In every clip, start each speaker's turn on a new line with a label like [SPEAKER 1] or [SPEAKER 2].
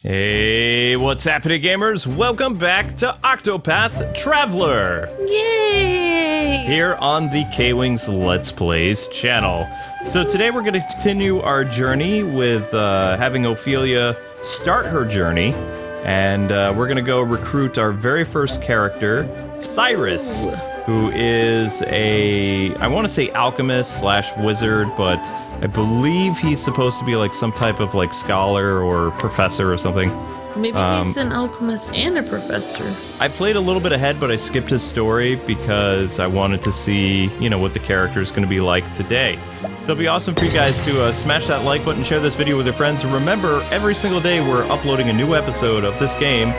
[SPEAKER 1] Hey, what's happening, gamers? Welcome back to Octopath Traveler!
[SPEAKER 2] Yay!
[SPEAKER 1] Here on the KwingsLetsPlays channel. So today we're going to continue our journey with having Ophelia start her journey. And we're going to go recruit our very first character, Cyrus, who is I want to say alchemist slash wizard, but I believe he's supposed to be like some type of like scholar or professor or something.
[SPEAKER 2] Maybe he's an alchemist and a professor.
[SPEAKER 1] I played a little bit ahead, but I skipped his story because I wanted to see, you know, what the character is going to be like today. So it'd be awesome for you guys to smash that like button, share this video with your friends, and remember, every single day we're uploading a new episode of this game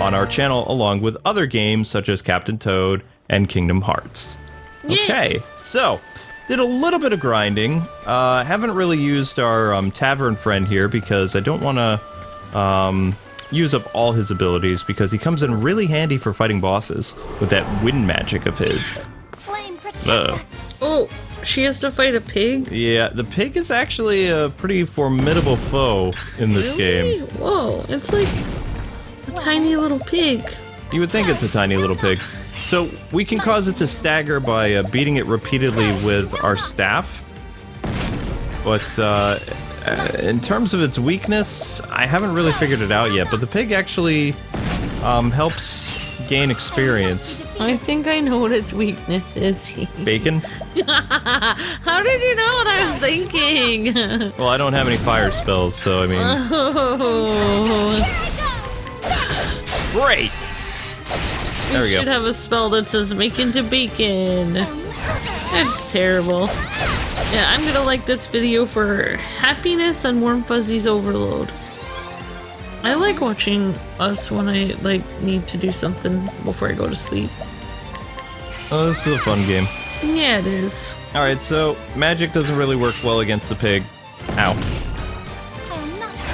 [SPEAKER 1] on our channel, along with other games such as Captain Toad and Kingdom Hearts.
[SPEAKER 2] Yeah.
[SPEAKER 1] Okay, so did a little bit of grinding. Haven't really used our tavern friend here because I don't want to use up all his abilities because he comes in really handy for fighting bosses with that wind magic of his.
[SPEAKER 2] Oh, she has to fight a pig?
[SPEAKER 1] Yeah, the pig is actually a pretty formidable foe in this game.
[SPEAKER 2] Whoa, it's like a tiny little pig.
[SPEAKER 1] You would think it's a tiny little pig. So we can cause it to stagger by beating it repeatedly with our staff. But in terms of its weakness, I haven't really figured it out yet. But the pig actually helps gain experience.
[SPEAKER 2] I think I know what its weakness is.
[SPEAKER 1] Bacon?
[SPEAKER 2] How did you know what I was thinking?
[SPEAKER 1] Well, I don't have any fire spells, so I mean... Break! There we go.
[SPEAKER 2] You should have a spell that says make into bacon. That's terrible. Yeah, I'm gonna like this video for happiness and warm fuzzies overload. I like watching us when I need to do something before I go to sleep.
[SPEAKER 1] Oh, this is a fun game.
[SPEAKER 2] Yeah, it is.
[SPEAKER 1] Alright, so magic doesn't really work well against the pig. Ow.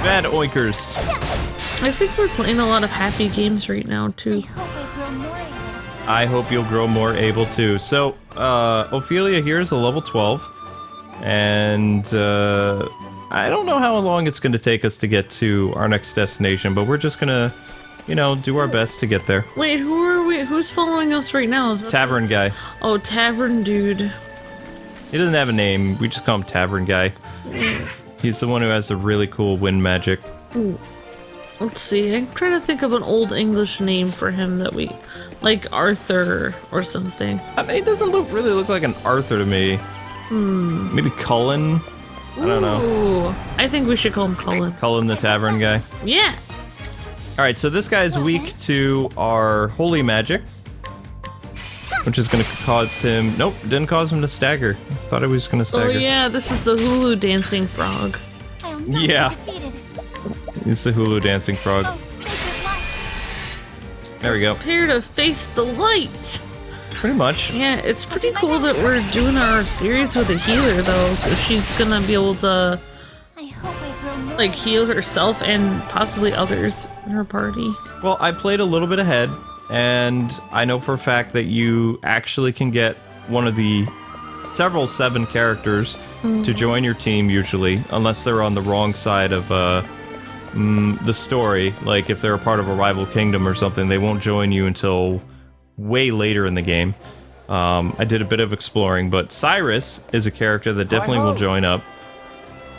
[SPEAKER 1] Bad oinkers.
[SPEAKER 2] I think we're playing a lot of happy games right now, too.
[SPEAKER 1] I hope you'll grow more able to. So, Ophelia here is a level 12. And, I don't know how long it's going to take us to get to our next destination, but we're just going to, you know, do our best to get there.
[SPEAKER 2] Wait, who are we? Who's following us right now? Is that
[SPEAKER 1] Tavern guy.
[SPEAKER 2] Oh, Tavern Dude.
[SPEAKER 1] He doesn't have a name. We just call him Tavern guy. He's the one who has the really cool wind magic.
[SPEAKER 2] Let's see. I'm trying to think of an old English name for him that we... Like Arthur or something.
[SPEAKER 1] I mean, he doesn't really look like an Arthur to me. Maybe Cullen? I don't know.
[SPEAKER 2] Ooh, I think we should call him Cullen.
[SPEAKER 1] Cullen the Tavern guy.
[SPEAKER 2] Yeah.
[SPEAKER 1] Alright, so this guy's weak to our holy magic. Which is going to cause him... Nope, didn't cause him to stagger. Thought he was going to stagger.
[SPEAKER 2] Oh yeah, this is the Hulu dancing frog.
[SPEAKER 1] Yeah. He's the Hulu dancing frog. There we go.
[SPEAKER 2] Prepare to face the light!
[SPEAKER 1] Pretty much.
[SPEAKER 2] Yeah, it's pretty cool that we're doing our series with a healer, though. She's gonna be able to, like, heal herself and possibly others in her party.
[SPEAKER 1] Well, I played a little bit ahead, and I know for a fact that you actually can get one of the several 7 characters to join your team, usually, unless they're on the wrong side of, the story. Like, if they're a part of a rival kingdom or something, they won't join you until way later in the game. I did a bit of exploring, but Cyrus is a character that definitely will join up.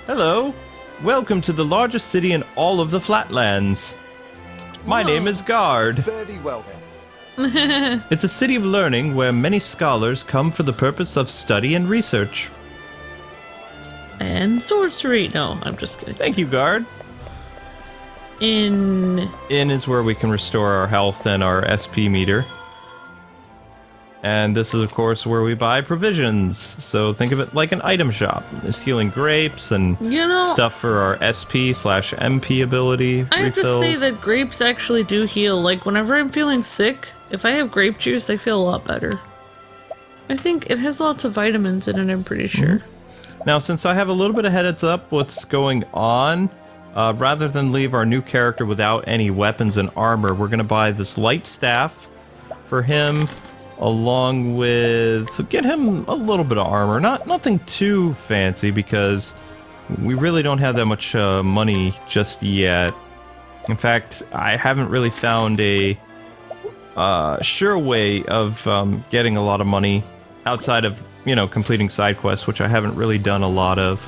[SPEAKER 1] Hello! Welcome to the largest city in all of the Flatlands. My name is Guard.
[SPEAKER 3] Very well then.
[SPEAKER 1] It's a city of learning where many scholars come for the purpose of study and research.
[SPEAKER 2] And sorcery. No, I'm just kidding.
[SPEAKER 1] Thank you, Guard.
[SPEAKER 2] In
[SPEAKER 1] is where we can restore our health and our SP meter. And this is, of course, where we buy provisions. So think of it like an item shop. There's healing grapes and stuff for our SP/MP ability.
[SPEAKER 2] I have to
[SPEAKER 1] refills.
[SPEAKER 2] say that grapes actually do heal. Like, whenever I'm feeling sick, if I have grape juice, I feel a lot better. I think it has lots of vitamins in it, I'm pretty sure.
[SPEAKER 1] Now, since I have a little bit of heads up what's going on, rather than leave our new character without any weapons and armor, we're going to buy this light staff for him, along with... get him a little bit of armor. Nothing too fancy, because we really don't have that much money just yet. In fact, I haven't really found a sure way of getting a lot of money outside of, completing side quests, which I haven't really done a lot of.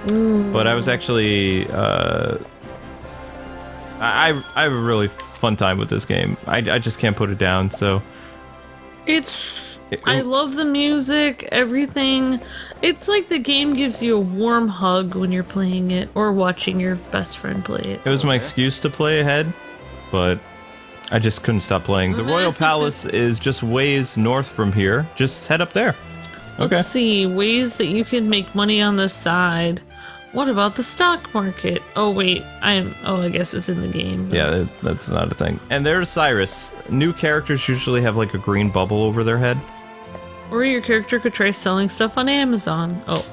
[SPEAKER 1] But I was actually I have a really fun time with this game. I just can't put it down. So
[SPEAKER 2] I love the music, everything. It's like the game gives you a warm hug when you're playing it or watching your best friend play it.
[SPEAKER 1] It was my excuse to play ahead, but I just couldn't stop playing. The Royal Palace is just ways north from here. Just head up there. Okay.
[SPEAKER 2] Let's see, ways that you can make money on the side. What about the stock market? Oh wait, I guess it's in the game.
[SPEAKER 1] Yeah, that's not a thing. And there's Cyrus. New characters usually have like a green bubble over their head.
[SPEAKER 2] Or your character could try selling stuff on Amazon. Oh.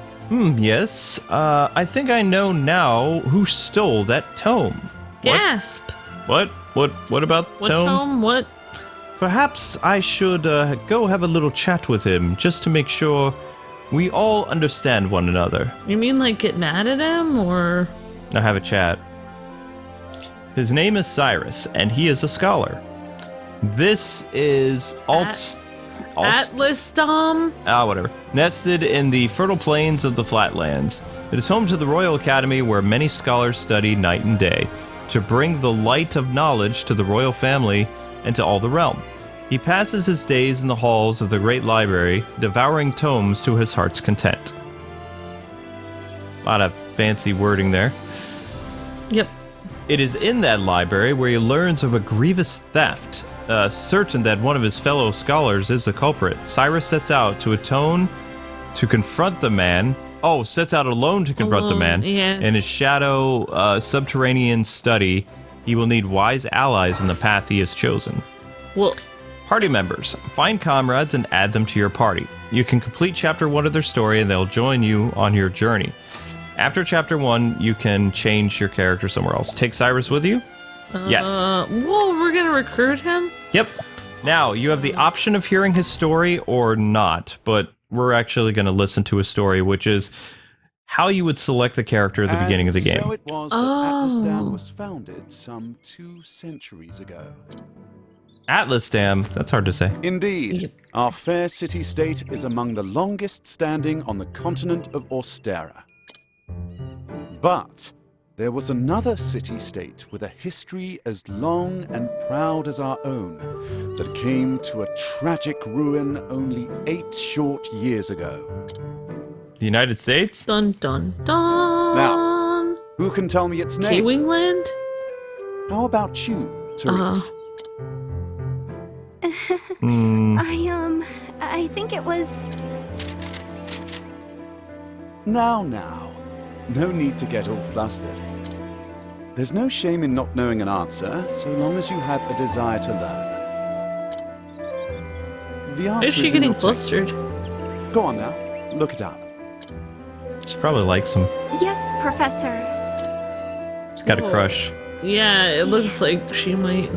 [SPEAKER 1] Yes. I think I know now who stole that tome.
[SPEAKER 2] Gasp!
[SPEAKER 1] What about
[SPEAKER 2] What
[SPEAKER 1] tome?
[SPEAKER 2] tome? What?
[SPEAKER 1] Perhaps I should go have a little chat with him, just to make sure we all understand one another.
[SPEAKER 2] You mean like get mad at him, or?
[SPEAKER 1] Now have a chat. His name is Cyrus, and he is a scholar. This is
[SPEAKER 2] Atlas Dom?
[SPEAKER 1] whatever. Nested in the fertile plains of the Flatlands. It is home to the Royal Academy, where many scholars study night and day, to bring the light of knowledge to the royal family and to all the realm. He passes his days in the halls of the great library, devouring tomes to his heart's content. A lot of fancy wording there.
[SPEAKER 2] Yep.
[SPEAKER 1] It is in that library where he learns of a grievous theft. Certain that one of his fellow scholars is the culprit, Cyrus sets out to atone to confront the man. Oh, sets out alone to confront the man.
[SPEAKER 2] Yeah.
[SPEAKER 1] In his shadow subterranean study, he will need wise allies in the path he has chosen.
[SPEAKER 2] Well,
[SPEAKER 1] Party members. Find comrades and add them to your party. You can complete Chapter 1 of their story and they'll join you on your journey. After Chapter 1, you can change your character somewhere else. Take Cyrus with you? Yes.
[SPEAKER 2] Whoa, we're gonna recruit him?
[SPEAKER 1] Yep. Now, you have the option of hearing his story or not, but we're actually going to listen to his story, which is how you would select the character at the beginning of the game.
[SPEAKER 4] So it was that Atlas Dam was founded some 2 centuries ago.
[SPEAKER 1] Atlas Dam, that's hard to say.
[SPEAKER 4] Indeed,
[SPEAKER 2] Yep.
[SPEAKER 4] our fair city-state is among the longest standing on the continent of Austera. But there was another city-state with a history as long and proud as our own that came to a tragic ruin only 8 short years ago.
[SPEAKER 1] The United States?
[SPEAKER 2] Dun dun dun.
[SPEAKER 4] Now, who can tell me its name?
[SPEAKER 2] Kwingland?
[SPEAKER 4] How about you, Therese?
[SPEAKER 5] I think it was...
[SPEAKER 4] Now, no need to get all flustered. There's no shame in not knowing an answer, so long as you have a desire to learn. The answer
[SPEAKER 2] Is she
[SPEAKER 4] in
[SPEAKER 2] getting
[SPEAKER 4] your
[SPEAKER 2] flustered?
[SPEAKER 4] text. Go on now, look it up.
[SPEAKER 1] She probably likes him.
[SPEAKER 5] Yes, Professor.
[SPEAKER 1] She's got a
[SPEAKER 2] Whoa.
[SPEAKER 1] crush.
[SPEAKER 2] Yeah, it looks like she might.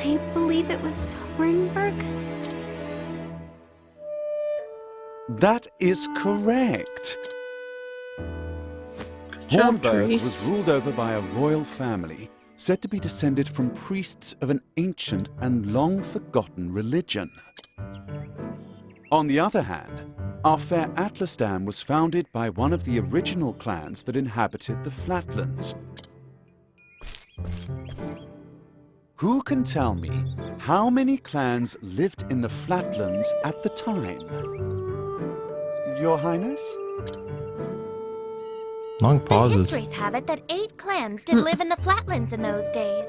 [SPEAKER 5] I believe it was Hornburg.
[SPEAKER 4] That is correct.
[SPEAKER 2] job,
[SPEAKER 4] Hornburg was
[SPEAKER 2] Therese.
[SPEAKER 4] ruled over by a royal family, said to be descended from priests of an ancient and long-forgotten religion. On the other hand, our fair Atlas Dam was founded by one of the original clans that inhabited the Flatlands. Who can tell me how many clans lived in the Flatlands at the time? Your Highness?
[SPEAKER 1] Long
[SPEAKER 5] The
[SPEAKER 1] pauses.
[SPEAKER 5] histories have it that 8 clans did live in the Flatlands in those days.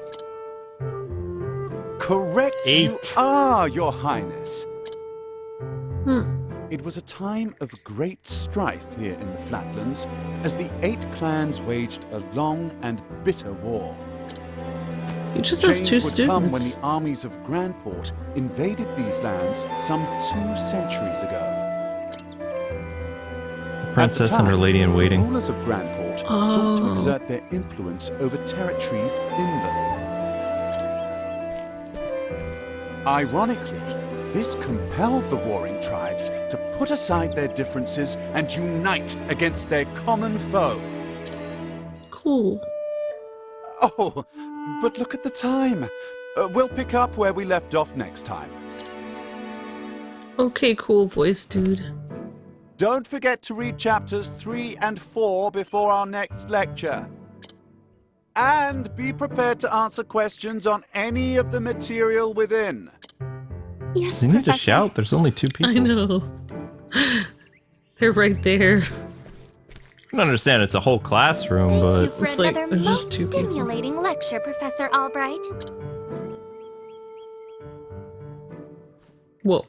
[SPEAKER 4] Correct you
[SPEAKER 1] 8.
[SPEAKER 4] are, Your Highness.
[SPEAKER 2] Hmm.
[SPEAKER 4] It was a time of great strife here in the Flatlands as the 8 clans waged a long and bitter war.
[SPEAKER 2] He just has
[SPEAKER 4] Change
[SPEAKER 2] 2
[SPEAKER 4] would come when
[SPEAKER 2] students.
[SPEAKER 4] the armies of Grandport invaded these lands some 2 centuries ago.
[SPEAKER 1] Princess
[SPEAKER 4] At the
[SPEAKER 1] and her
[SPEAKER 4] time,
[SPEAKER 1] lady in waiting.
[SPEAKER 4] Rulers of Grandport sought to
[SPEAKER 2] Oh.
[SPEAKER 4] exert their influence over territories inland. Ironically, this compelled the warring tribes to put aside their differences and unite against their common foe.
[SPEAKER 2] cool.
[SPEAKER 4] Oh, but look at the time. We'll pick up where we left off next time.
[SPEAKER 2] Okay, cool voice dude.
[SPEAKER 4] Don't forget to read chapters 3 and 4 before our next lecture. And be prepared to answer questions on any of the material within.
[SPEAKER 5] Yes,
[SPEAKER 1] Does he need to
[SPEAKER 5] Professor.
[SPEAKER 1] shout? There's only 2 people.
[SPEAKER 2] I know. They're right there.
[SPEAKER 1] I can understand it's a whole classroom,
[SPEAKER 5] Thank you
[SPEAKER 1] but
[SPEAKER 5] for
[SPEAKER 2] It's like,
[SPEAKER 5] another
[SPEAKER 2] there's just
[SPEAKER 5] most
[SPEAKER 2] 2 people.
[SPEAKER 5] stimulating lecture, Professor Albright.
[SPEAKER 2] Whoa.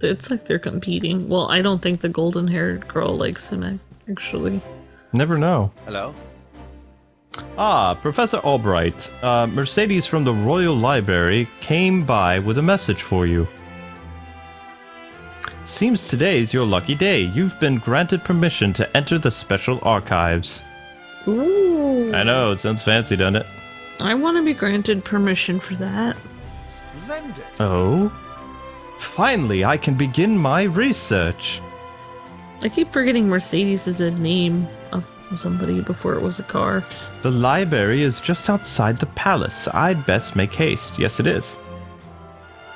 [SPEAKER 2] It's like they're competing. Well, I don't think the golden-haired girl likes him, actually.
[SPEAKER 1] never know.
[SPEAKER 3] Hello?
[SPEAKER 1] Ah, Professor Albright. Mercedes from the Royal Library came by with a message for you. Seems today's your lucky day. You've been granted permission to enter the special archives.
[SPEAKER 2] Ooh.
[SPEAKER 1] I know, it sounds fancy, doesn't it?
[SPEAKER 2] I want to be granted permission for that.
[SPEAKER 3] Splendid.
[SPEAKER 1] Oh? Finally, I can begin my research.
[SPEAKER 2] I keep forgetting Mercedes is a name of somebody before it was a car.
[SPEAKER 1] The library is just outside the palace. I'd best make haste. Yes, it is.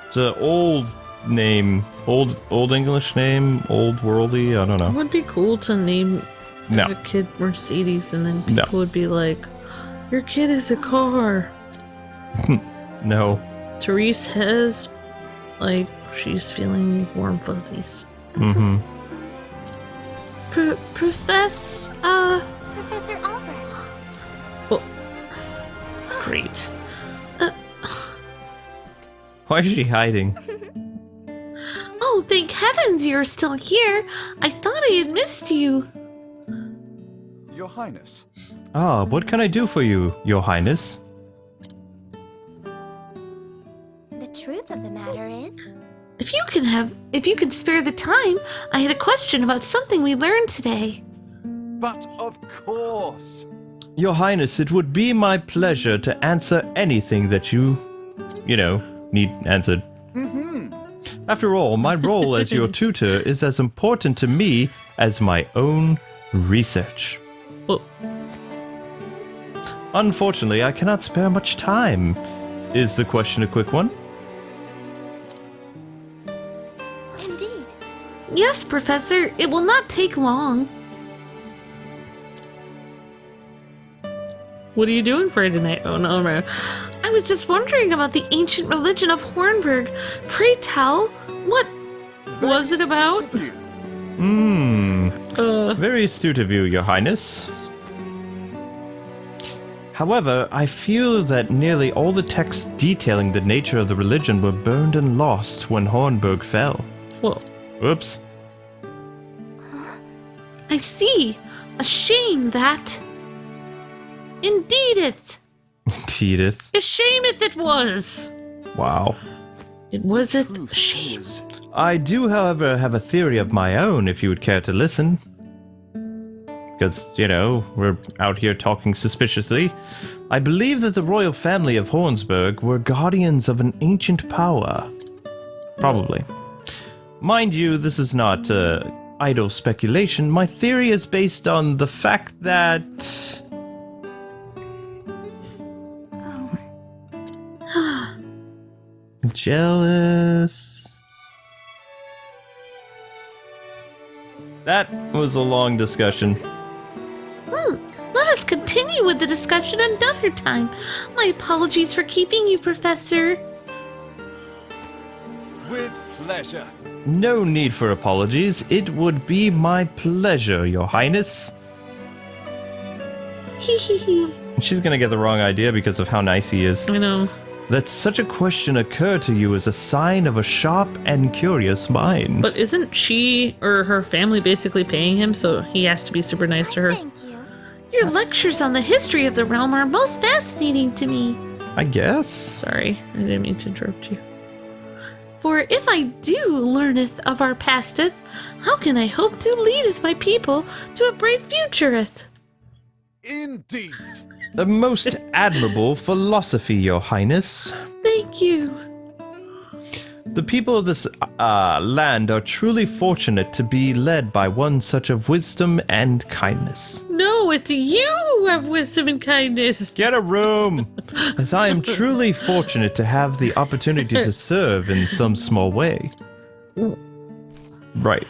[SPEAKER 1] It's an old name. Old English name. Old worldy. I don't
[SPEAKER 2] It
[SPEAKER 1] know.
[SPEAKER 2] would be cool to name
[SPEAKER 1] No.
[SPEAKER 2] a kid Mercedes and then
[SPEAKER 1] No.
[SPEAKER 2] people would be like, your kid is a car.
[SPEAKER 1] No.
[SPEAKER 2] Therese has, like, she's feeling warm fuzzies.
[SPEAKER 1] Mm-hmm.
[SPEAKER 2] Professor,
[SPEAKER 5] Professor Albright.
[SPEAKER 2] great.
[SPEAKER 1] Why is she hiding?
[SPEAKER 2] Oh, thank heavens you're still here. I thought I had missed you.
[SPEAKER 4] Your Highness.
[SPEAKER 1] Ah, what can I do for you, Your Highness?
[SPEAKER 5] The truth of the matter is,
[SPEAKER 2] If you can spare the time, I had a question about something we learned today.
[SPEAKER 4] But of course.
[SPEAKER 1] Your Highness, it would be my pleasure to answer anything that you need answered.
[SPEAKER 4] Mm-hmm.
[SPEAKER 1] After all, my role as your tutor is as important to me as my own research.
[SPEAKER 2] Oh,
[SPEAKER 1] Unfortunately, I cannot spare much time. Is the question a quick one?
[SPEAKER 5] indeed.
[SPEAKER 2] yes, Professor. It will not take long. What are you doing Friday night? Oh, no. I was just wondering about the ancient religion of Hornburg. Pray tell, what was it about?
[SPEAKER 1] Very astute of you, Your Highness. However, I feel that nearly all the texts detailing the nature of the religion were burned and lost when Hornburg fell.
[SPEAKER 2] Whoa.
[SPEAKER 1] Oops.
[SPEAKER 2] I see. A shame that. Indeedeth.
[SPEAKER 1] Edith.
[SPEAKER 2] A shameth it was.
[SPEAKER 1] Wow.
[SPEAKER 2] It waseth a shame.
[SPEAKER 1] I do, however, have a theory of my own if you would care to listen. Because, we're out here talking suspiciously. I believe that the royal family of Hornsburg were guardians of an ancient power. Probably. Mind you, this is not idle speculation. My theory is based on the fact that... Jealous. That was a long discussion.
[SPEAKER 2] Let us continue with the discussion another time. My apologies for keeping you, Professor.
[SPEAKER 4] With pleasure.
[SPEAKER 1] No need for apologies. It would be my pleasure, Your Highness.
[SPEAKER 2] Hee hee hee.
[SPEAKER 1] She's gonna get the wrong idea because of how nice he is.
[SPEAKER 2] I know.
[SPEAKER 1] That such a question occurred to you is a sign of a sharp and curious mind.
[SPEAKER 2] But isn't she or her family basically paying him, so he has to be super nice to her?
[SPEAKER 5] Thank you.
[SPEAKER 2] Your lectures on the history of the realm are most fascinating to me.
[SPEAKER 1] I guess.
[SPEAKER 2] Sorry, I didn't mean to interrupt you. For if I do learneth of our pasteth, how can I hope to leadeth my people to a bright futureth?
[SPEAKER 4] Indeed.
[SPEAKER 1] A most admirable philosophy, Your Highness.
[SPEAKER 2] Thank you.
[SPEAKER 1] The people of this land are truly fortunate to be led by one such of wisdom and kindness.
[SPEAKER 2] No, it's you who have wisdom and kindness.
[SPEAKER 1] Get a room! As I am truly fortunate to have the opportunity to serve in some small way. Right.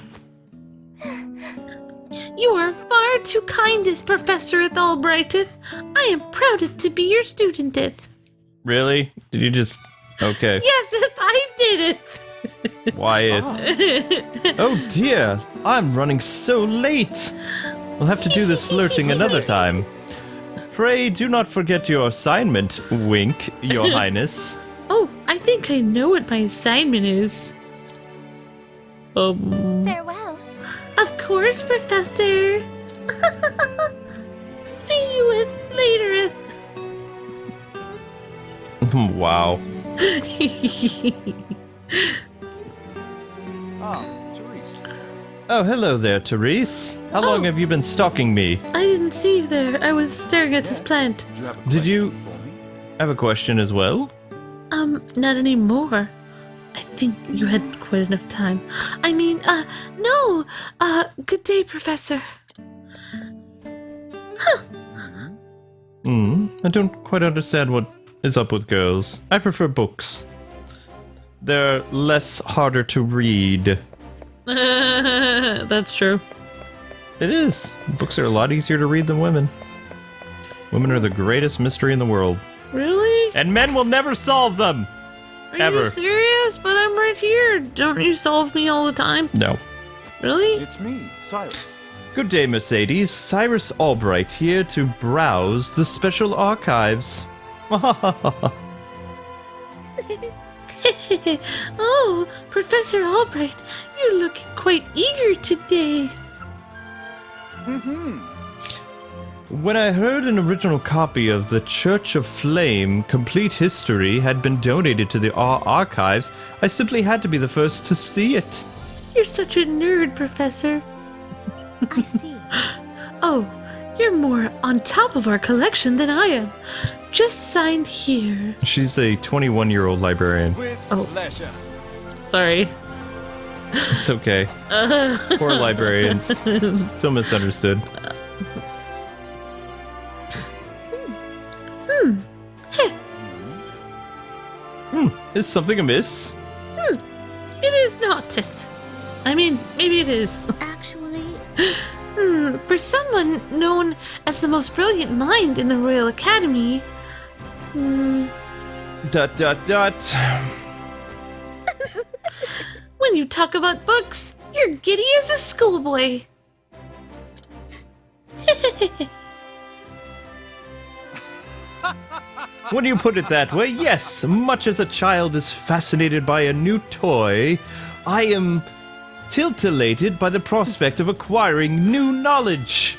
[SPEAKER 2] You are far too kindeth, Professoreth Albrighteth. I am prouded to be your studenteth.
[SPEAKER 1] Really? Did you just... Okay.
[SPEAKER 2] Yes, I did it.
[SPEAKER 1] Wyatt. Oh dear, I'm running so late. We'll have to do this flirting another time. Pray do not forget your assignment, wink, your highness.
[SPEAKER 2] Oh, I think I know what my assignment is.
[SPEAKER 5] Farewell.
[SPEAKER 2] Of course, Professor. See you later.
[SPEAKER 1] Wow.
[SPEAKER 4] Therese.
[SPEAKER 1] Oh, hello there, Therese. How long have you been stalking me?
[SPEAKER 2] I didn't see you there. I was staring at this plant.
[SPEAKER 1] Did you have a question as well?
[SPEAKER 2] Not anymore. I think you had quite enough time. I mean, no. Good day, Professor.
[SPEAKER 1] I don't quite understand what is up with girls. I prefer books. They're less harder to read.
[SPEAKER 2] That's true.
[SPEAKER 1] It is. Books are a lot easier to read than women. Women are the greatest mystery in the world.
[SPEAKER 2] Really?
[SPEAKER 1] And men will never solve them!
[SPEAKER 2] Are
[SPEAKER 1] Ever.
[SPEAKER 2] you serious? But I'm right here. Don't you solve me all the time?
[SPEAKER 1] No.
[SPEAKER 2] Really?
[SPEAKER 4] It's me, Cyrus.
[SPEAKER 1] Good day, Mercedes. Cyrus Albright here to browse the special archives.
[SPEAKER 2] Oh, Professor Albright, you're looking quite eager today.
[SPEAKER 1] When I heard an original copy of the Church of Flame Complete History had been donated to the archives, I simply had to be the first to see it.
[SPEAKER 2] You're such a nerd, Professor.
[SPEAKER 5] I see.
[SPEAKER 2] Oh, you're more on top of our collection than I am. Just signed here.
[SPEAKER 1] She's a 21-year-old librarian.
[SPEAKER 4] With
[SPEAKER 2] Oh.
[SPEAKER 4] pleasure.
[SPEAKER 2] Sorry.
[SPEAKER 1] It's okay. Poor librarians. So misunderstood. Is something amiss?
[SPEAKER 2] It is not it. I mean, maybe it is.
[SPEAKER 5] Actually,
[SPEAKER 2] For someone known as the most brilliant mind in the Royal Academy.
[SPEAKER 1] Dot dot dot.
[SPEAKER 2] When you talk about books, you're giddy as a schoolboy.
[SPEAKER 1] When you put it that way, yes, much as a child is fascinated by a new toy, I am titillated by the prospect of acquiring new knowledge.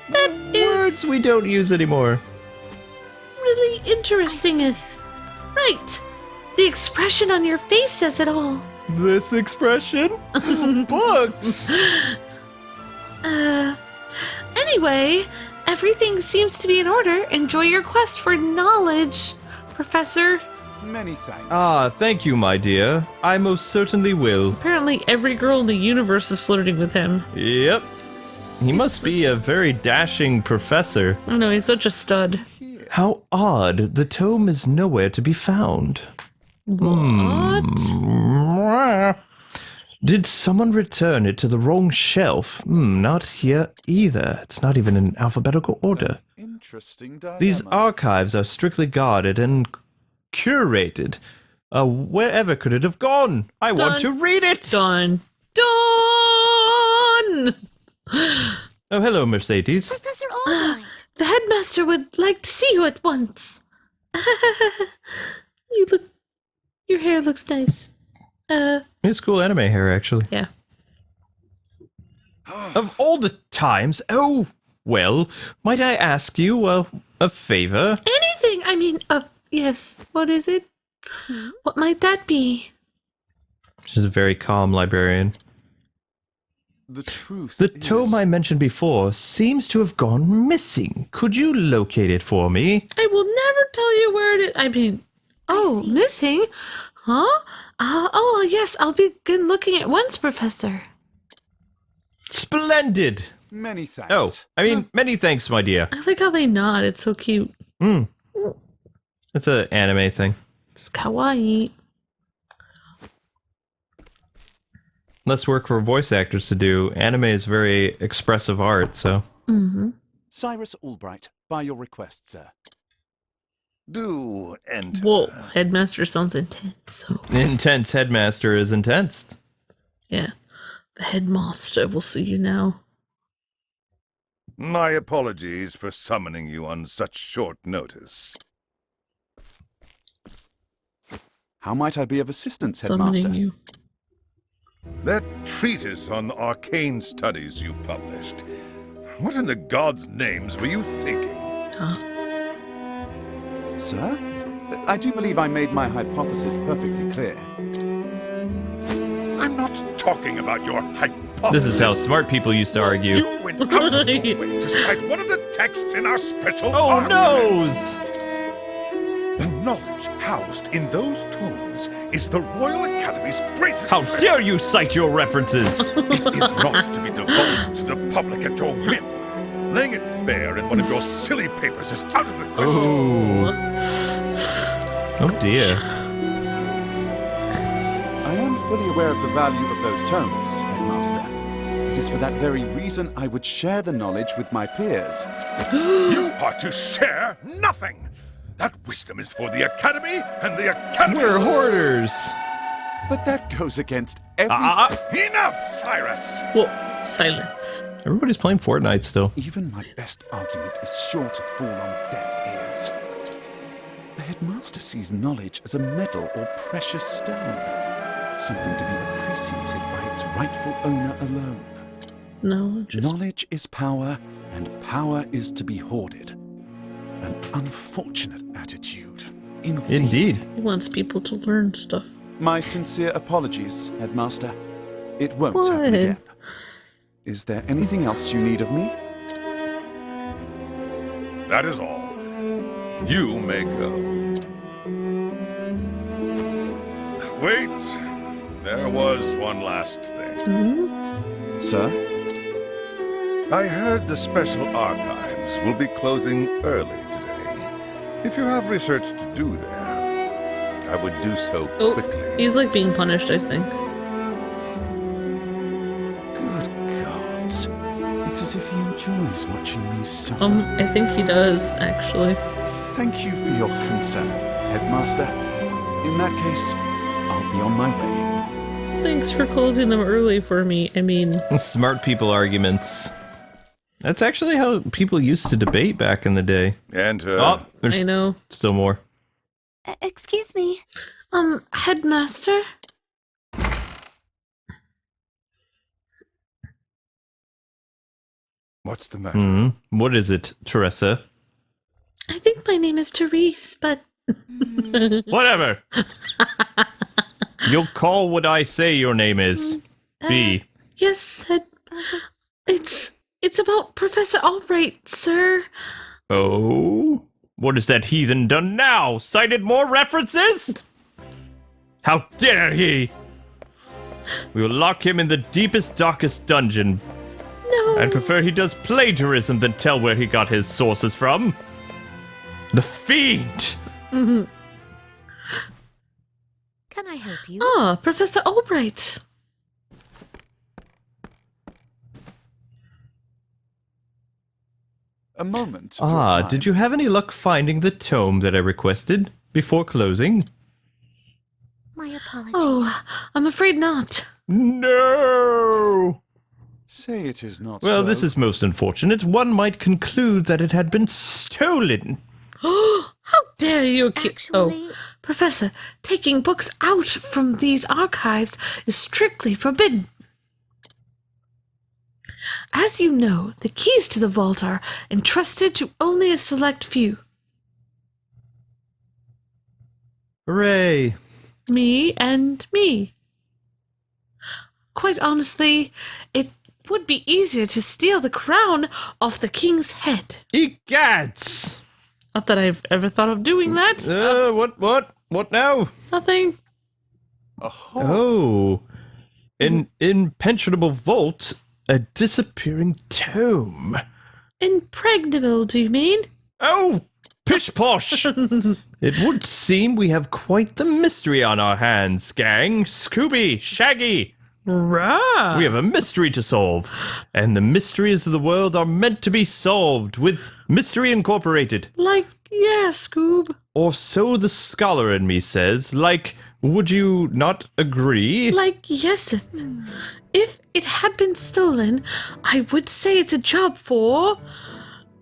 [SPEAKER 2] That is
[SPEAKER 1] Words we don't use anymore.
[SPEAKER 2] really interestingeth. Right. The expression on your face says it all.
[SPEAKER 1] This expression? Books!
[SPEAKER 2] Anyway, everything seems to be in order. Enjoy your quest for knowledge, Professor.
[SPEAKER 4] Many thanks.
[SPEAKER 1] Ah, thank you, my dear. I most certainly will.
[SPEAKER 2] Apparently every girl in the universe is flirting with him.
[SPEAKER 1] Yep. He must be a very dashing professor.
[SPEAKER 2] I know, he's such a stud.
[SPEAKER 1] How odd, the tome is nowhere to be found.
[SPEAKER 2] What?
[SPEAKER 1] Did someone return it to the wrong shelf? Not here either. It's not even in alphabetical order.
[SPEAKER 4] Interesting dilemma.
[SPEAKER 1] These archives are strictly guarded and curated. Wherever could it have gone? I want to read it!
[SPEAKER 2] Done. Done!
[SPEAKER 1] Oh, hello, Mercedes.
[SPEAKER 5] Professor Albright.
[SPEAKER 2] The headmaster would like to see you at once. Your hair looks nice.
[SPEAKER 1] It's cool anime hair, actually.
[SPEAKER 2] Yeah.
[SPEAKER 1] Of all the times, oh, well, might I ask you a favor?
[SPEAKER 2] Anything, I mean, yes. What is it? What might that be?
[SPEAKER 1] She's a very calm librarian.
[SPEAKER 4] The truth
[SPEAKER 1] The
[SPEAKER 4] is,
[SPEAKER 1] tome I mentioned before seems to have gone missing. Could you locate it for me?
[SPEAKER 2] I will never tell you where it is. I mean, oh,
[SPEAKER 5] see.
[SPEAKER 2] missing? Huh? Oh, yes, I'll begin looking at once, Professor.
[SPEAKER 1] Splendid!
[SPEAKER 4] Many thanks.
[SPEAKER 1] Oh, I mean, many thanks, my dear.
[SPEAKER 2] I like how they nod. It's so cute.
[SPEAKER 1] It's an anime thing.
[SPEAKER 2] It's kawaii.
[SPEAKER 1] Less work for voice actors to do. Anime is very expressive art, so.
[SPEAKER 4] Cyrus Albright, by your request, sir.
[SPEAKER 3] Do enter.
[SPEAKER 2] Whoa, headmaster sounds intense. So
[SPEAKER 1] Intense headmaster is intense.
[SPEAKER 2] yeah, the headmaster will see you now.
[SPEAKER 3] My apologies for summoning you on such short notice.
[SPEAKER 4] How might I be of assistance, Headmaster?
[SPEAKER 2] Summoning you.
[SPEAKER 3] That treatise on arcane studies you published. What in the gods' names were you thinking?
[SPEAKER 2] Huh?
[SPEAKER 4] Sir? I do believe I made my hypothesis perfectly clear.
[SPEAKER 3] I'm not talking about your hypothesis.
[SPEAKER 1] This is how smart people used to argue.
[SPEAKER 3] You went out of your way to cite one of the texts in our special
[SPEAKER 1] Oh,
[SPEAKER 3] archives.
[SPEAKER 1] noes!
[SPEAKER 3] The knowledge housed in those tomes is the Royal Academy's greatest
[SPEAKER 1] How
[SPEAKER 3] treasure.
[SPEAKER 1] dare you cite your references?
[SPEAKER 3] It is not to be divulged to the public at your whim. Laying it bare in one of your silly papers is out of the question.
[SPEAKER 1] Oh dear.
[SPEAKER 4] I am fully aware of the value of those tomes, Headmaster. It is for that very reason I would share the knowledge with my peers.
[SPEAKER 3] You are to share nothing. That wisdom is for the Academy and the Academy.
[SPEAKER 1] We're hoarders.
[SPEAKER 4] But that goes against every...
[SPEAKER 3] Enough, Cyrus.
[SPEAKER 2] Whoa, silence.
[SPEAKER 1] Everybody's playing Fortnite still.
[SPEAKER 4] Even my best argument is sure to fall on deaf ears. The Headmaster sees knowledge as a medal or precious stone. Something to be appreciated by its rightful owner alone. Knowledge is power, and power is to be hoarded. An unfortunate attitude.
[SPEAKER 1] Indeed.
[SPEAKER 2] He wants people to learn stuff.
[SPEAKER 4] My sincere apologies, Headmaster. It won't
[SPEAKER 2] What?
[SPEAKER 4] happen again. Is there anything else you need of me?
[SPEAKER 3] That is all. You may go. Wait. There was one last thing.
[SPEAKER 4] Sir?
[SPEAKER 3] I heard the special archives will be closing early today. If you have research to do there, I would do so quickly.
[SPEAKER 2] He's like being punished, I think.
[SPEAKER 4] Good gods. It's as if he enjoys watching me suffer.
[SPEAKER 2] I think he does, actually.
[SPEAKER 4] Thank you for your concern, Headmaster. In that case, I'll be on my way.
[SPEAKER 2] Thanks for closing them early for me. I mean...
[SPEAKER 1] Smart people arguments. That's actually how people used to debate back in the day.
[SPEAKER 3] Enter.
[SPEAKER 1] Oh, there's
[SPEAKER 2] I know.
[SPEAKER 1] still more.
[SPEAKER 5] Excuse me.
[SPEAKER 2] Headmaster?
[SPEAKER 3] What's the matter?
[SPEAKER 1] What is it, Teresa?
[SPEAKER 2] I think my name is Therese, but...
[SPEAKER 1] Whatever. You'll call what I say your name is. B.
[SPEAKER 2] Yes, it's about Professor Albright, sir.
[SPEAKER 1] Oh? What has that heathen done now? Cited more references? How dare he? We will lock him in the deepest, darkest dungeon.
[SPEAKER 2] No.
[SPEAKER 1] I'd prefer he does plagiarism than tell where he got his sources from. The fiend!
[SPEAKER 5] Can I help you?
[SPEAKER 2] Ah, Professor Albright.
[SPEAKER 4] A moment.
[SPEAKER 1] Did you have any luck finding the tome that I requested before closing?
[SPEAKER 5] My apologies.
[SPEAKER 2] Oh, I'm afraid not.
[SPEAKER 1] No!
[SPEAKER 4] Say it is not
[SPEAKER 1] Well,
[SPEAKER 4] so.
[SPEAKER 1] this is most unfortunate. One might conclude that it had been stolen.
[SPEAKER 2] How dare you
[SPEAKER 5] Actually,
[SPEAKER 2] Professor, taking books out from these archives is strictly forbidden. As you know, the keys to the vault are entrusted to only a select few.
[SPEAKER 1] Hooray.
[SPEAKER 2] Me and me. Quite honestly, it would be easier to steal the crown off the king's head.
[SPEAKER 1] Egads!
[SPEAKER 2] Not that I've ever thought of doing that.
[SPEAKER 1] What now?
[SPEAKER 2] Nothing.
[SPEAKER 4] Oh.
[SPEAKER 1] Oh. An impenetrable vault A disappearing tome.
[SPEAKER 2] Impregnable, do you mean?
[SPEAKER 1] Oh, pish posh! It would seem we have quite the mystery on our hands, gang. Scooby, Shaggy.
[SPEAKER 2] Rah!
[SPEAKER 1] We have a mystery to solve, and the mysteries of the world are meant to be solved with Mystery Incorporated.
[SPEAKER 2] Like, yeah, Scoob.
[SPEAKER 1] Or so the scholar in me says. Like, would you not agree?
[SPEAKER 2] Like, yes. If it had been stolen, I would say it's a job for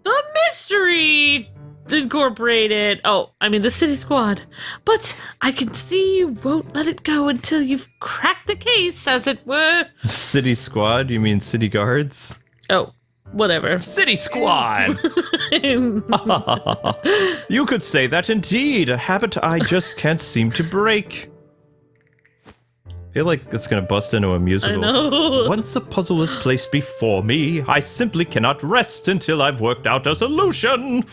[SPEAKER 2] the Mystery Incorporated. Oh, I mean the City Squad. But I can see you won't let it go until you've cracked the case, as it were.
[SPEAKER 1] City Squad? You mean city guards?
[SPEAKER 2] Oh, whatever.
[SPEAKER 1] City Squad! You could say that indeed, a habit I just can't seem to break. I feel like it's gonna bust into a musical.
[SPEAKER 2] I know.
[SPEAKER 1] Once a puzzle is placed before me, I simply cannot rest until I've worked out a solution.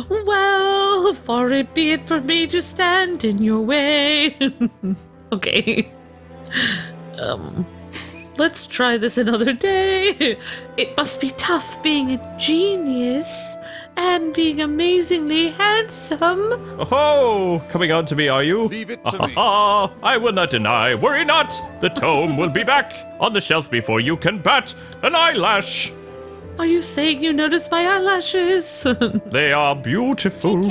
[SPEAKER 2] Well, far it be it for me to stand in your way. Okay. Let's try this another day. It must be tough being a genius and being amazingly handsome.
[SPEAKER 1] Oh, coming on to me, are you?
[SPEAKER 3] Leave it to me.
[SPEAKER 1] I will not deny. Worry not. The tome will be back on the shelf before you can bat an eyelash.
[SPEAKER 2] Are you saying you noticed my eyelashes?
[SPEAKER 1] They are beautiful.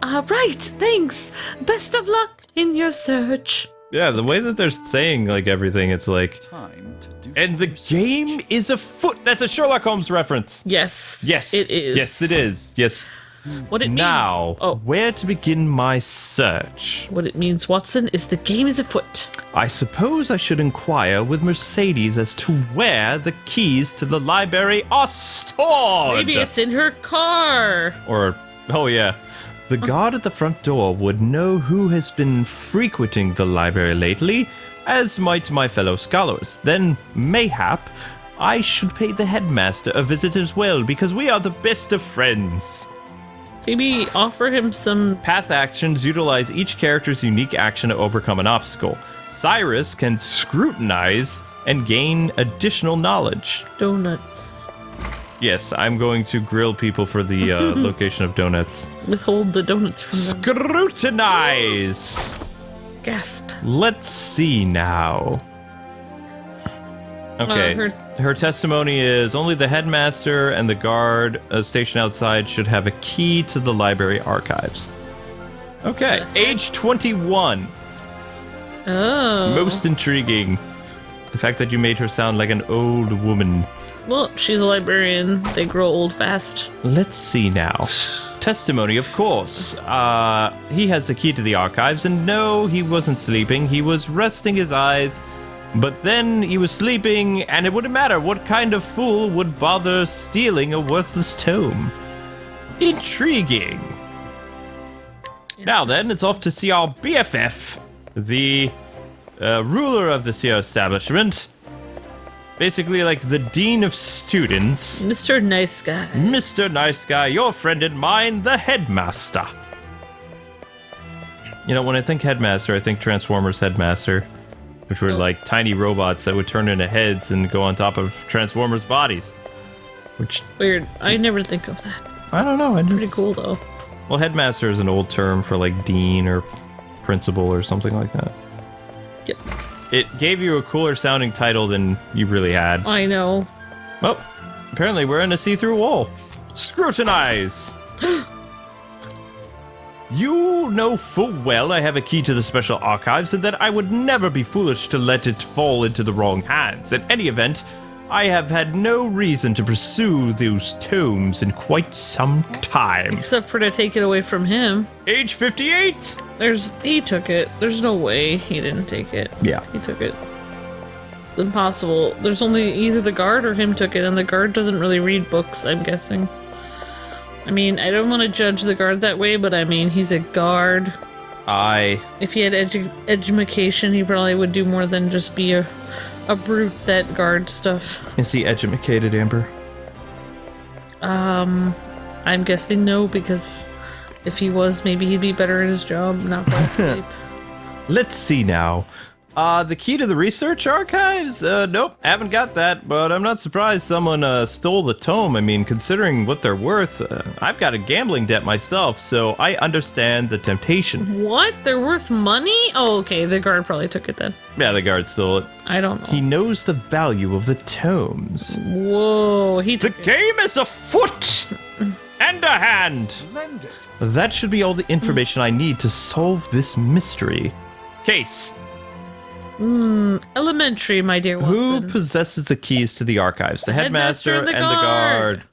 [SPEAKER 2] Right, thanks. Best of luck in your search.
[SPEAKER 1] Yeah, the way that they're saying like everything, it's like,
[SPEAKER 4] Time to do
[SPEAKER 1] and the
[SPEAKER 4] some
[SPEAKER 1] game
[SPEAKER 4] research.
[SPEAKER 1] is afoot. That's a Sherlock Holmes reference.
[SPEAKER 2] Yes.
[SPEAKER 1] Yes,
[SPEAKER 2] It is.
[SPEAKER 1] Yes, it is. Yes.
[SPEAKER 2] What it
[SPEAKER 1] Now,
[SPEAKER 2] means. Oh,
[SPEAKER 1] where to begin my search?
[SPEAKER 2] what it means, Watson, is the game is afoot.
[SPEAKER 1] I suppose I should inquire with Mercedes as to where the keys to the library are stored.
[SPEAKER 2] Maybe it's in her car.
[SPEAKER 1] Or, oh yeah. The guard at the front door would know who has been frequenting the library lately, as might my fellow scholars. Then, mayhap, I should pay the headmaster a visit as well, because we are the best of friends.
[SPEAKER 2] Maybe offer him some.
[SPEAKER 1] Path actions utilize each character's unique action to overcome an obstacle. Cyrus can scrutinize and gain additional knowledge.
[SPEAKER 2] Donuts.
[SPEAKER 1] Yes, I'm going to grill people for the location of donuts.
[SPEAKER 2] Withhold the donuts from them.
[SPEAKER 1] Scrutinize!
[SPEAKER 2] Gasp.
[SPEAKER 1] Let's see now. Okay, her testimony is only the headmaster and the guard stationed outside should have a key to the library archives. Okay, age 21.
[SPEAKER 2] Oh.
[SPEAKER 1] Most intriguing. The fact that you made her sound like an old woman.
[SPEAKER 2] Well, she's a librarian. They grow old fast.
[SPEAKER 1] Let's see now. Testimony, of course. He has the key to the archives, and no, he wasn't sleeping. He was resting his eyes, but then he was sleeping, and it wouldn't matter. What kind of fool would bother stealing a worthless tome? Intriguing. Now then, it's off to see our BFF, the ruler of the Sqaure establishment. Basically, like the dean of students.
[SPEAKER 2] Mr. Nice Guy.
[SPEAKER 1] Mr. Nice Guy, your friend and mine, the headmaster. You know, when I think headmaster, I think Transformers headmaster, which were like tiny robots that would turn into heads and go on top of Transformers bodies. Which,
[SPEAKER 2] Weird. I never think of that.
[SPEAKER 1] I don't know.
[SPEAKER 2] It's pretty cool, though.
[SPEAKER 1] Well, headmaster is an old term for like dean or principal or something like that.
[SPEAKER 2] Yep.
[SPEAKER 1] It gave you a cooler sounding title than you really had.
[SPEAKER 2] I know.
[SPEAKER 1] Well, apparently we're in a see-through wall. Scrutinize! You know full well I have a key to the special archives and that I would never be foolish to let it fall into the wrong hands. In any event, I have had no reason to pursue those tomes in quite some time.
[SPEAKER 2] Except for to take it away from him.
[SPEAKER 1] Age 58?
[SPEAKER 2] He took it. There's no way he didn't take it.
[SPEAKER 1] Yeah.
[SPEAKER 2] He took it. It's impossible. There's only either the guard or him took it, and the guard doesn't really read books, I'm guessing. I mean, I don't want to judge the guard that way, but I mean, he's a guard. If he had education, he probably would do more than just be a brute that guard stuff.
[SPEAKER 1] Is he educated, Amber?
[SPEAKER 2] I'm guessing no, because if he was, maybe he'd be better at his job, not fall asleep.
[SPEAKER 1] Let's see now. The key to the research archives? Nope, haven't got that, but I'm not surprised someone stole the tome. I mean, considering what they're worth, I've got a gambling debt myself, so I understand the temptation.
[SPEAKER 2] What? They're worth money? Oh, okay, the guard probably took it then.
[SPEAKER 1] Yeah, the guard stole it.
[SPEAKER 2] I don't know.
[SPEAKER 1] He knows the value of the tomes.
[SPEAKER 2] Whoa, he
[SPEAKER 1] The
[SPEAKER 2] took it.
[SPEAKER 1] game is afoot! And a hand!
[SPEAKER 4] Splendid.
[SPEAKER 1] That should be all the information I need to solve this mystery. Case.
[SPEAKER 2] Elementary, my dear
[SPEAKER 1] Who
[SPEAKER 2] Watson.
[SPEAKER 1] possesses the keys to the archives? The headmaster and the guard.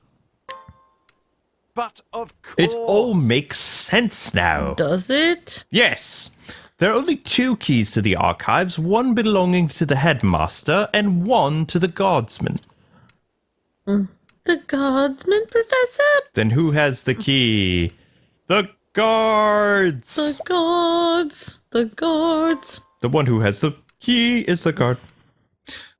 [SPEAKER 4] But of course.
[SPEAKER 1] It all makes sense now.
[SPEAKER 2] Does it?
[SPEAKER 1] Yes. There are only 2 keys to the archives, one belonging to the headmaster and one to the guardsman.
[SPEAKER 2] The guardsman, Professor?
[SPEAKER 1] Then who has the key? The guards!
[SPEAKER 2] The guards. The guards.
[SPEAKER 1] The one who has the key is the guard.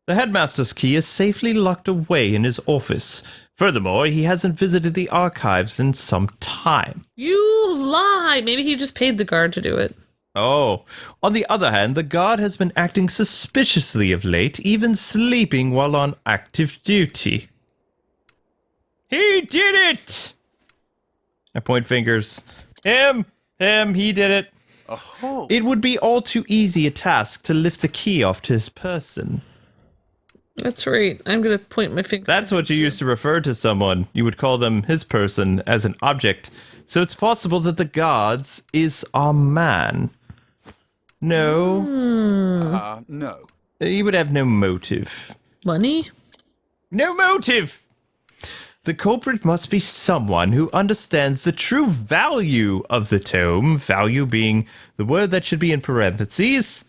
[SPEAKER 1] The headmaster's key is safely locked away in his office. Furthermore, he hasn't visited the archives in some time.
[SPEAKER 2] You lie. Maybe he just paid the guard to do it.
[SPEAKER 1] Oh, on the other hand, the guard has been acting suspiciously of late, even sleeping while on active duty. He did it! I point fingers. Him, he did it.
[SPEAKER 4] Oh.
[SPEAKER 1] It would be all too easy a task to lift the key off to his person.
[SPEAKER 2] That's right. I'm going to point my finger.
[SPEAKER 1] That's what you used to refer to someone. You would call them his person as an object. So it's possible that the guards is our man. No.
[SPEAKER 4] No.
[SPEAKER 1] He would have no motive.
[SPEAKER 2] Money?
[SPEAKER 1] No motive! The culprit must be someone who understands the true value of the tome, value being the word that should be in parentheses,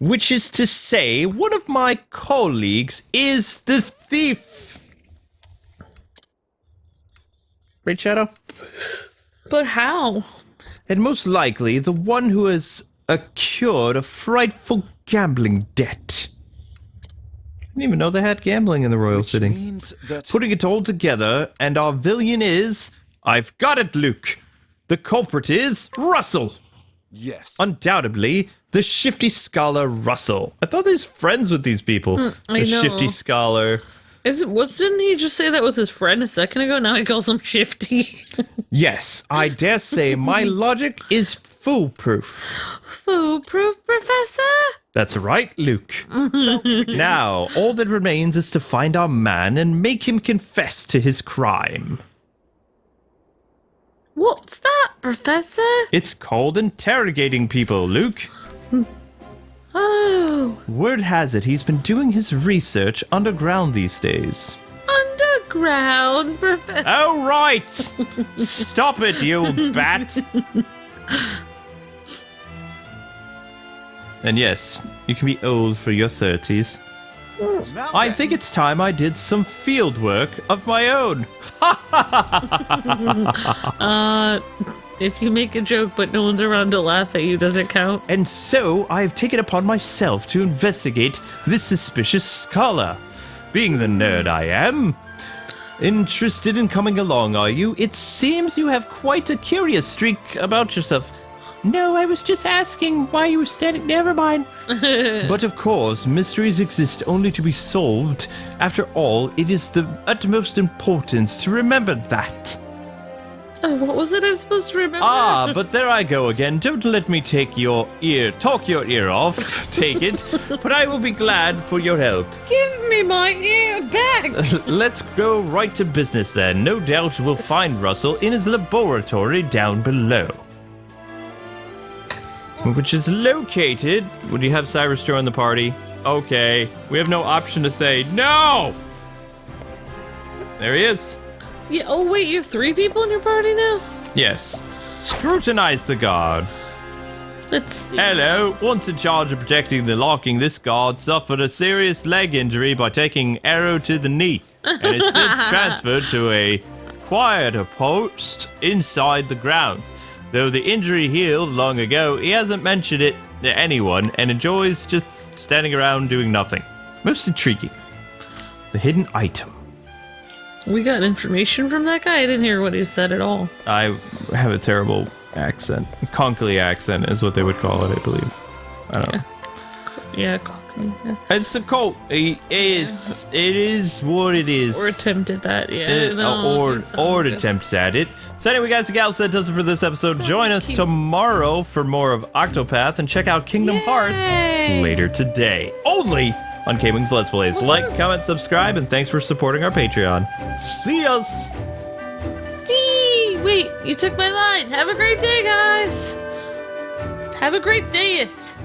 [SPEAKER 1] which is to say, one of my colleagues is the thief. Right, Shadow?
[SPEAKER 2] But how?
[SPEAKER 1] And most likely, the one who has accrued a frightful gambling debt. I didn't even know they had gambling in the royal city.
[SPEAKER 4] Means that
[SPEAKER 1] Putting it all together, and our villain is... I've got it, Luke. The culprit is Russell.
[SPEAKER 4] yes.
[SPEAKER 1] Undoubtedly, the shifty scholar Russell. I thought he was friends with these people.
[SPEAKER 2] I
[SPEAKER 1] The
[SPEAKER 2] know.
[SPEAKER 1] shifty scholar.
[SPEAKER 2] Didn't he just say that was his friend a second ago? Now he calls him Shifty.
[SPEAKER 1] Yes, I dare say my logic is foolproof.
[SPEAKER 2] Foolproof, Professor?
[SPEAKER 1] That's right, Luke. Now, all that remains is to find our man and make him confess to his crime.
[SPEAKER 2] What's that, Professor?
[SPEAKER 1] It's called interrogating people, Luke.
[SPEAKER 2] Oh,
[SPEAKER 1] Word has it he's been doing his research underground these days.
[SPEAKER 2] underground, Professor.
[SPEAKER 1] Oh, right! Stop it, you old bat! And yes, you can be old for your 30s.
[SPEAKER 4] Now
[SPEAKER 1] I
[SPEAKER 4] then,
[SPEAKER 1] think it's time I did some field work of my own.
[SPEAKER 2] If you make a joke but no one's around to laugh at you, does it count?
[SPEAKER 1] And so I've taken upon myself to investigate this suspicious scholar. Being the nerd I am. Interested in coming along, are you? It seems you have quite a curious streak about yourself. No, I was just asking why you were standing. Never mind. But of course, mysteries exist only to be solved. After all, it is the utmost importance to remember that.
[SPEAKER 2] Oh, what was it I'm supposed to remember?
[SPEAKER 1] Ah, but there I go again. Don't let me talk your ear off. Take it. But I will be glad for your help.
[SPEAKER 2] Give me my ear back!
[SPEAKER 1] Let's go right to business then. No doubt we'll find Russell in his laboratory down below. Which is located... Would you have Cyrus join the party? Okay. We have no option to say no! There he is.
[SPEAKER 2] Yeah, oh wait, you have 3 people in your party now?
[SPEAKER 1] Yes. Scrutinize the guard.
[SPEAKER 2] Let's see.
[SPEAKER 1] Hello. Once in charge of protecting the locking, this guard suffered a serious leg injury by taking arrow to the knee, and is since transferred to a quieter post inside the grounds. Though the injury healed long ago, he hasn't mentioned it to anyone and enjoys just standing around doing nothing. Most intriguing. The hidden item.
[SPEAKER 2] We got information from that guy? I didn't hear what he said at all.
[SPEAKER 1] I have a terrible accent. Conkly accent is what they would call it, I believe. I don't know.
[SPEAKER 2] Yeah, Cockney. Yeah.
[SPEAKER 1] It's a coat. It is what it is.
[SPEAKER 2] Or attempted that, yeah.
[SPEAKER 1] Or attempts at it. So anyway, guys and gals, that does it for this episode. Join us tomorrow for more of Octopath and check out Kingdom Hearts later today. Only on Kwings Let's Plays. Like, comment, subscribe, and thanks for supporting our Patreon. See us!
[SPEAKER 2] See! Wait, you took my line. Have a great day, guys! Have a great dayeth!